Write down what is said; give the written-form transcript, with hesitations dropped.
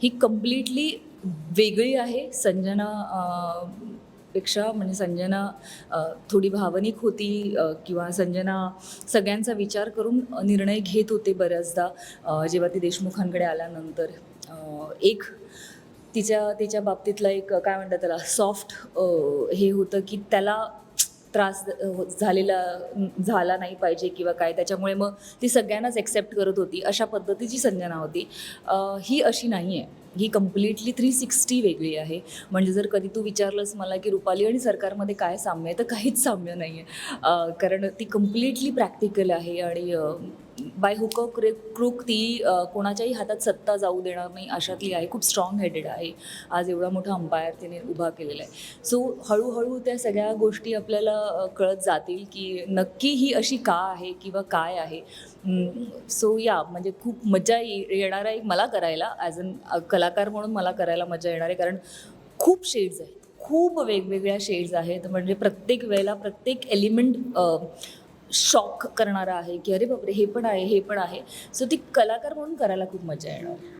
ही completely वेगळी आहे. संजना पेक्षा म्हणजे संजना थोडी भावनिक होती किंवा संजना सगळ्यांचा विचार करून निर्णय घेत होते बऱ्याचदा. जेव्हा ती देशमुखांकडे आल्यानंतर एक तिच्या बाबतीतला एक काय म्हणतात त्याला सॉफ्ट हे होतं की त्याला त्रास झाला नाही पाहिजे किंवा काय, त्याच्यामुळे मग ती सगळ्यांनाच एक्सेप्ट करत होती. अशा पद्धतीची संजना होती. ही अशी नाही आहे. ही कम्प्लिटली 360 वेगळी आहे. म्हणजे जर कधी तू विचारलंस मला की रुपाली आणि सरकारमध्ये काय साम्य आहे, तर काहीच साम्य नाही आहे. कारण ती कम्प्लिटली प्रॅक्टिकल आहे आणि बाय हुक क्रूक ती कोणाच्याही हातात सत्ता जाऊ देणार नाही अशातली आहे. खूप स्ट्रॉंग हेडेड आहे. आज एवढा मोठा अंपायर तिने उभा केलेला आहे. सो हळूहळू त्या सगळ्या गोष्टी आपल्याला कळत जातील की नक्की ही अशी का आहे किंवा काय आहे. सो या म्हणजे खूप मजा येणार आहे मला करायला. ॲज अन कलाकार म्हणून मला करायला मजा येणार आहे. कारण खूप शेड्स आहेत, खूप वेगवेगळ्या शेड्स आहेत. म्हणजे प्रत्येक वेळेला प्रत्येक एलिमेंट शॉक करणारा आहे की अरे बापरे हे पण आहे, हे पण आहे. सो ती कलाकार म्हणून करायला खूप मजा येणार.